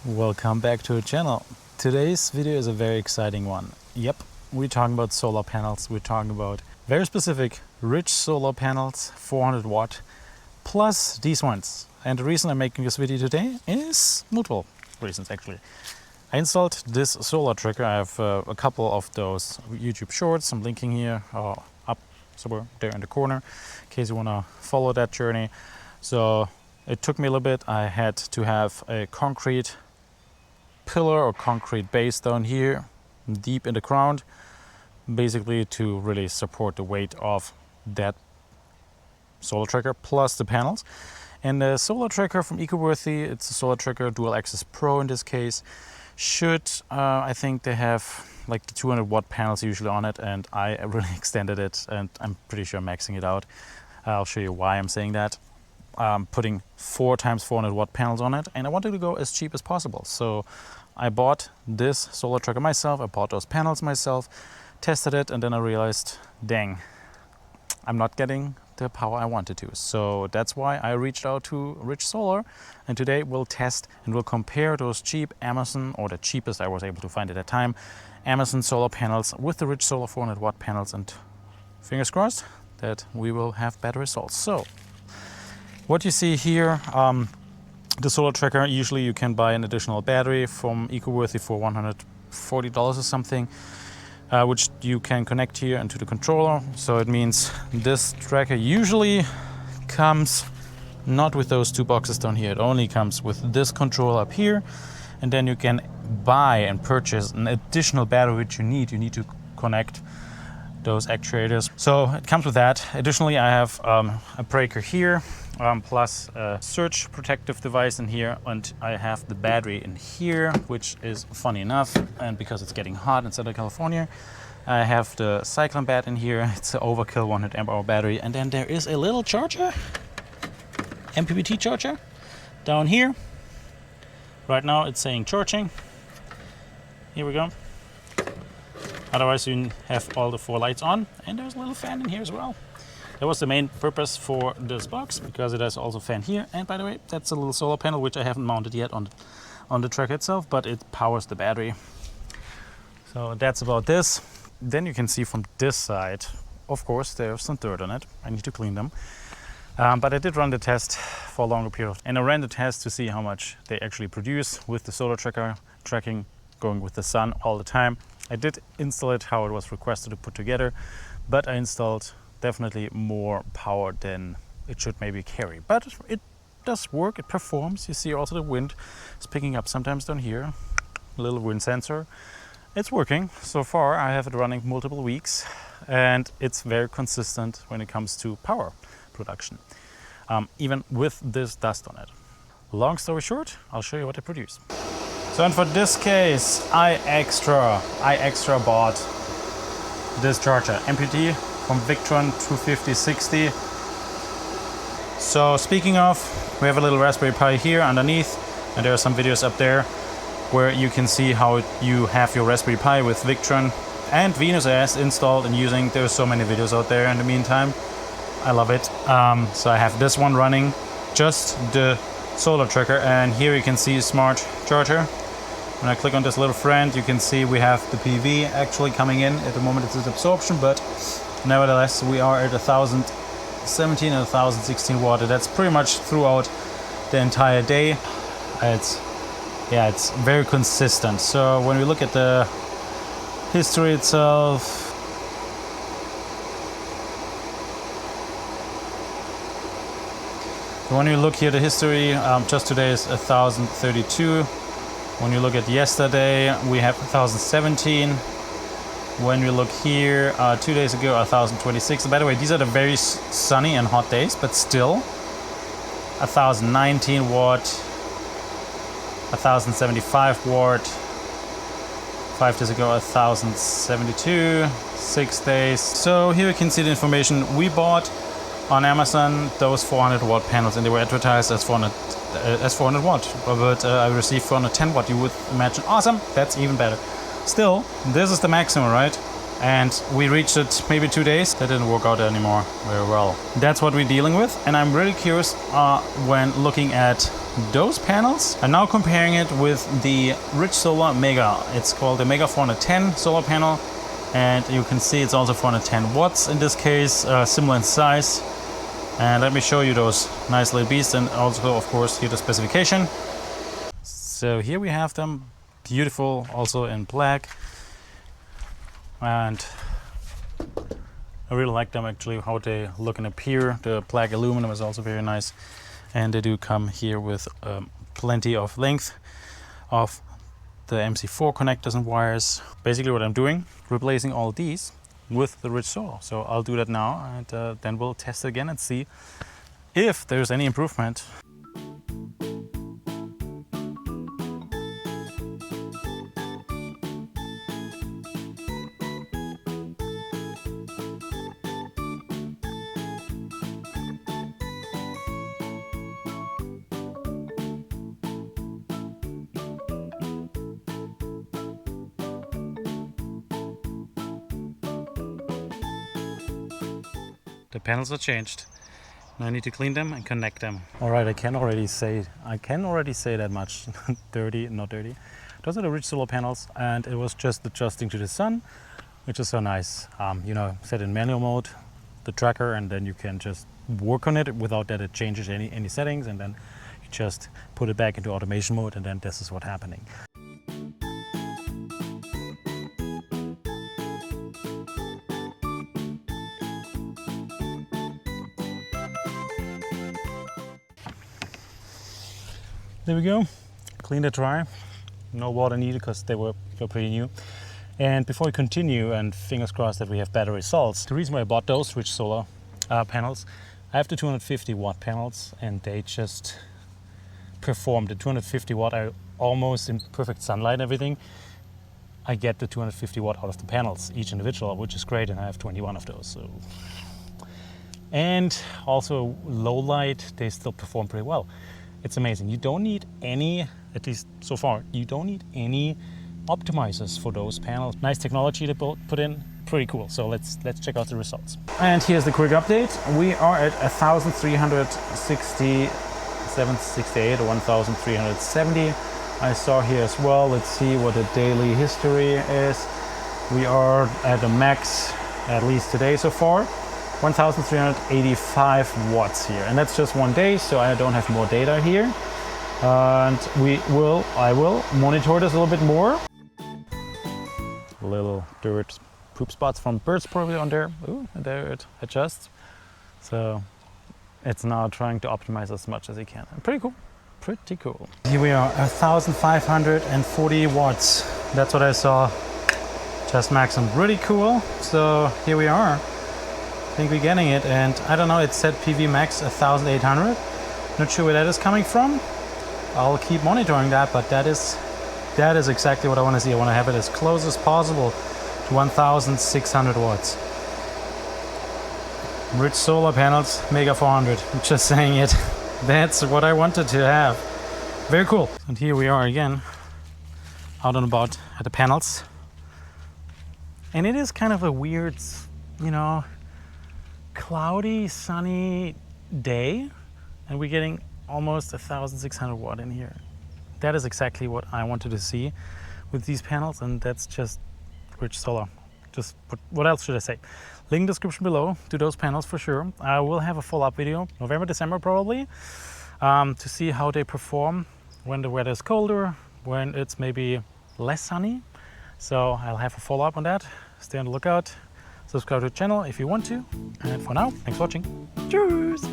Welcome back to the channel. Today's video is a very exciting one. Yep, we're talking about solar panels. We're talking about very specific rich solar panels, 400 watt, plus these ones. And the reason I'm making this video today is multiple reasons actually. I installed this solar tracker. I have a couple of those YouTube shorts. I'm linking here up somewhere there in the corner in case you want to follow that journey. So it took me a little bit. I had to have a concrete pillar or concrete base down here deep in the ground, basically to really support the weight of that solar tracker plus the panels. And the solar tracker from EcoWorthy, it's a solar tracker dual axis pro in this case, should I think they have like the 200 watt panels usually on it, and I really extended it and I'm pretty sure I'm maxing it out. I'll show you why I'm saying that. Putting 4 times 400 watt panels on it, and I wanted to go as cheap as possible. So I bought this solar tracker myself, I bought those panels myself, tested it, and then I realized, dang, I'm not getting the power I wanted to. So that's why I reached out to Rich Solar, and today we'll test and we'll compare those cheap Amazon, or the cheapest I was able to find at that time, Amazon solar panels with the Rich Solar 400 watt panels, and fingers crossed that we will have better results. So what you see here, the solar tracker, usually you can buy an additional battery from EcoWorthy for $140 or something, which you can connect here into the controller. So it means this tracker usually comes not with those 2 boxes down here. It only comes with this controller up here, and then you can buy and purchase an additional battery which you need. You need to connect those actuators. So it comes with that. Additionally, I have a breaker here, plus a surge protective device in here, and I have the battery in here, which is funny enough, and because it's getting hot in Southern California, I have the CYCLENBATT in here. It's an overkill 100 amp hour battery, and then there is a little charger, MPPT charger, down here. Right now it's saying charging. Here we go. Otherwise you have all the 4 lights on, and there's a little fan in here as well. That was the main purpose for this box, because it has also a fan here. And by the way, that's a little solar panel which I haven't mounted yet on the tracker itself, but it powers the battery. So that's about this. Then you can see from this side, of course, there's some dirt on it. I need to clean them. But I did run the test for a longer period, and I ran the test to see how much they actually produce with the solar tracker tracking, going with the sun all the time. I did install it how it was requested to put together, but I installed definitely more power than it should maybe carry. But it does work, it performs. You see also the wind is picking up sometimes down here, a little wind sensor. It's working. So far I have it running multiple weeks, and it's very consistent when it comes to power production, even with this dust on it. Long story short, I'll show you what I produce. So, and for this case, I extra bought this charger, MPPT from Victron 250/60. So speaking of, we have a little Raspberry Pi here underneath, and there are some videos up there where you can see how you have your Raspberry Pi with Victron and Venus OS installed and using. There's so many videos out there in the meantime. I love it. So I have this one running, just the solar tracker, and here you can see smart charger. When I click on this little friend, you can see we have the PV actually coming in. At the moment it's at absorption, but nevertheless we are at 1017 and 1016 watt. That's pretty much throughout the entire day. It's very consistent. So when we look at the history itself, when you look here, the history just today is 1032. When you look at yesterday, we have 1017. When we look here, 2 days ago, 1026. By the way, these are the very sunny and hot days, but still 1019 watt, 1075 watt. 5 days ago, 1072, 6 days. So here you can see the information we bought on Amazon, those 400 watt panels, and they were advertised as 400 watt, but I received 410 watt. You would imagine, awesome, that's even better. Still, this is the maximum, right? And we reached it maybe 2 days. That didn't work out anymore very well. That's what we're dealing with, and I'm really curious when looking at those panels. I'm now comparing it with the Rich Solar Mega. It's called the Mega 410 solar panel, and you can see it's also 410 watts in this case, similar in size. And let me show you those nice little beasts, and also of course here the specification. So here we have them, beautiful, also in black, and I really like them actually, how they look and appear. The black aluminum is also very nice, and they do come here with plenty of length of the MC4 connectors and wires. Basically what I'm doing, replacing all these with the Rich Solar. So I'll do that now, and then we'll test it again and see if there's any improvement. The panels are changed. Now I need to clean them and connect them. All right, I can already say that much. Dirty, not dirty. Those are the Rich Solar panels, and it was just adjusting to the sun, which is so nice. You know, set in manual mode, the tracker, and then you can just work on it without that it changes any settings, and then you just put it back into automation mode, and then this is what's happening. There we go, cleaned it dry, no water needed because they were pretty new. And before we continue, and fingers crossed that we have better results, the reason why I bought those Rich Solar panels, I have the 250 watt panels, and they just perform. The 250 watt are almost in perfect sunlight and everything. I get the 250 watt out of the panels, each individual, which is great, and I have 21 of those. So. And also low light, they still perform pretty well. It's amazing. You don't need any, at least so far, you don't need any optimizers for those panels. Nice technology to put in, pretty cool. So let's check out the results. And here's the quick update. We are at 1,368 or 1,370. I saw here as well. Let's see what the daily history is. We are at a max, at least today so far. 1,385 watts here, and that's just one day, so I don't have more data here. And I will monitor this a little bit more. Little dirt poop spots from birds probably on there. Ooh, there it adjusts. So it's now trying to optimize as much as it can. Pretty cool, pretty cool. Here we are, 1,540 watts. That's what I saw, just maximum, really cool. So here we are. I think we're getting it, and I don't know, it said PV max 1,800. Not sure where that is coming from. I'll keep monitoring that, but that is exactly what I want to see. I want to have it as close as possible to 1,600 watts. Rich Solar panels, Mega 400. I'm just saying it. That's what I wanted to have. Very cool. And here we are again, out and about at the panels. And it is kind of a weird, you know, cloudy, sunny day, and we're getting almost 1,600 watt in here. That is exactly what I wanted to see with these panels, and that's just Rich Solar. Just what else should I say? Link in the description below to those panels for sure. I will have a follow-up video, November, December probably, to see how they perform when the weather is colder, when it's maybe less sunny. So I'll have a follow-up on that. Stay on the lookout. Subscribe to the channel if you want to. And for now, thanks for watching. Cheers!